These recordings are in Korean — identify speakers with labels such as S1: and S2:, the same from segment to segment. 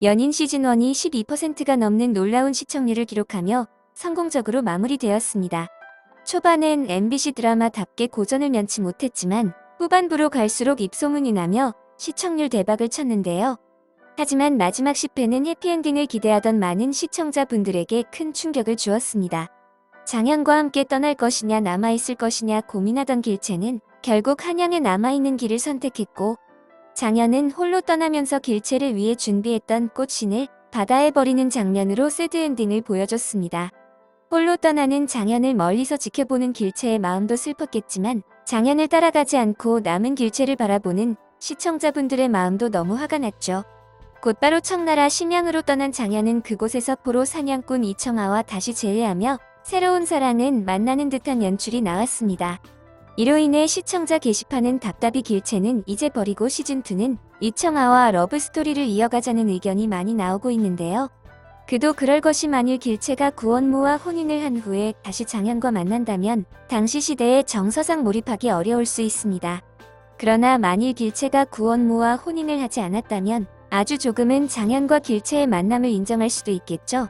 S1: 연인 시즌1이 12%가 넘는 놀라운 시청률을 기록하며 성공적으로 마무리되었습니다. 초반엔 MBC 드라마답게 고전을 면치 못했지만 후반부로 갈수록 입소문이 나며 시청률 대박을 쳤는데요. 하지만 마지막 10회는 해피엔딩을 기대하던 많은 시청자분들에게 큰 충격을 주었습니다. 장현과 함께 떠날 것이냐 남아있을 것이냐 고민하던 길채는 결국 한양에 남아있는 길을 선택했고, 장현은 홀로 떠나면서 길채를 위해 준비했던 꽃신을 바다에 버리는 장면으로 새드엔딩을 보여줬습니다. 홀로 떠나는 장현을 멀리서 지켜보는 길채의 마음도 슬펐겠지만 장현을 따라가지 않고 남은 길채를 바라보는 시청자분들의 마음도 너무 화가 났죠. 곧바로 청나라 심양으로 떠난 장현은 그곳에서 포로 사냥꾼 이청아와 다시 재회하며 새로운 사랑은 만나는 듯한 연출이 나왔습니다. 이로 인해 시청자 게시판은 답답이 길채는 이제 버리고 시즌2는 이청아와 러브스토리를 이어가자는 의견이 많이 나오고 있는데요. 그도 그럴 것이 만일 길채가 구원무와 혼인을 한 후에 다시 장현과 만난다면 당시 시대에 정서상 몰입하기 어려울 수 있습니다. 그러나 만일 길채가 구원무와 혼인을 하지 않았다면 아주 조금은 장현과 길채의 만남을 인정할 수도 있겠죠.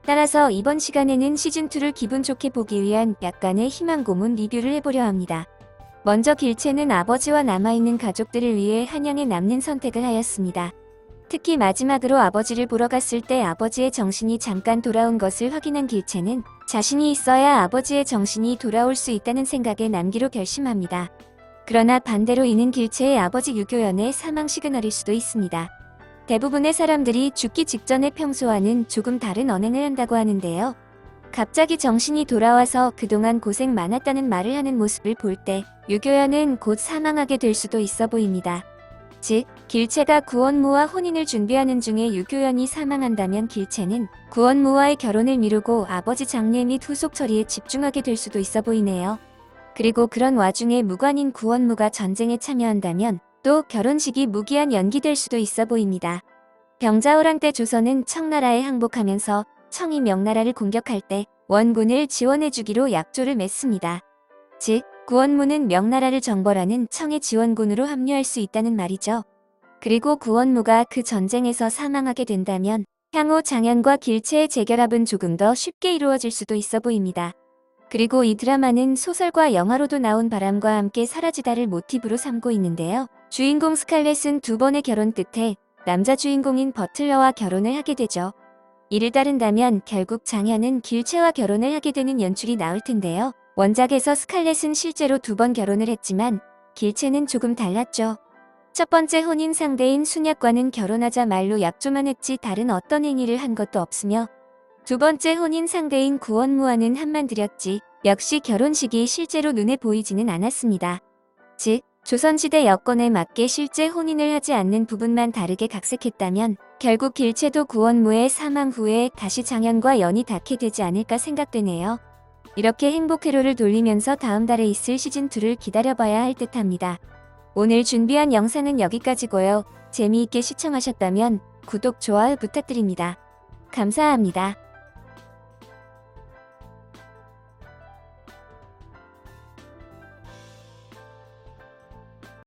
S1: 따라서 이번 시간에는 시즌2를 기분 좋게 보기 위한 약간의 희망 고문 리뷰를 해보려 합니다. 먼저 길채는 아버지와 남아있는 가족들을 위해 한양에 남는 선택을 하였습니다. 특히 마지막으로 아버지를 보러 갔을 때 아버지의 정신이 잠깐 돌아온 것을 확인한 길채는 자신이 있어야 아버지의 정신이 돌아올 수 있다는 생각에 남기로 결심합니다. 그러나 반대로 이는 길채의 아버지 유교연의 사망 시그널일 수도 있습니다. 대부분의 사람들이 죽기 직전에 평소와는 조금 다른 언행을 한다고 하는데요. 갑자기 정신이 돌아와서 그동안 고생 많았다는 말을 하는 모습을 볼 때 유교연은 곧 사망하게 될 수도 있어 보입니다. 즉, 길채가 구원무와 혼인을 준비하는 중에 유교연이 사망한다면 길채는 구원무와의 결혼을 미루고 아버지 장례 및 후속 처리에 집중하게 될 수도 있어 보이네요. 그리고 그런 와중에 무관인 구원무가 전쟁에 참여한다면 또 결혼식이 무기한 연기될 수도 있어 보입니다. 병자호랑 때 조선은 청나라에 항복하면서 청이 명나라를 공격할 때 원군을 지원해주기로 약조를 맺습니다. 즉, 구원무는 명나라를 정벌하는 청의 지원군으로 합류할 수 있다는 말이죠. 그리고 구원무가 그 전쟁에서 사망하게 된다면 향후 장현과 길채의 재결합은 조금 더 쉽게 이루어질 수도 있어 보입니다. 그리고 이 드라마는 소설과 영화로도 나온 바람과 함께 사라지다를 모티브로 삼고 있는데요. 주인공 스칼렛은 2번의 결혼 끝에 남자 주인공인 버틀러와 결혼을 하게 되죠. 이를 따른다면 결국 장현은 길채와 결혼을 하게 되는 연출이 나올 텐데요. 원작에서 스칼렛은 실제로 2번 결혼을 했지만 길채는 조금 달랐죠. 첫 번째 혼인 상대인 순약과는 결혼하자 말로 약조만 했지 다른 어떤 행위를 한 것도 없으며, 두 번째 혼인 상대인 구원무와는 한만 들였지 역시 결혼식이 실제로 눈에 보이지는 않았습니다. 즉, 조선시대 여건에 맞게 실제 혼인을 하지 않는 부분만 다르게 각색했다면 결국 길채도 구원무의 사망 후에 다시 장현과 연이 닿게 되지 않을까 생각되네요. 이렇게 행복 회로를 돌리면서 다음 달에 있을 시즌2를 기다려봐야 할 듯합니다. 오늘 준비한 영상은 여기까지고요. 재미있게 시청하셨다면 구독, 좋아요 부탁드립니다. 감사합니다.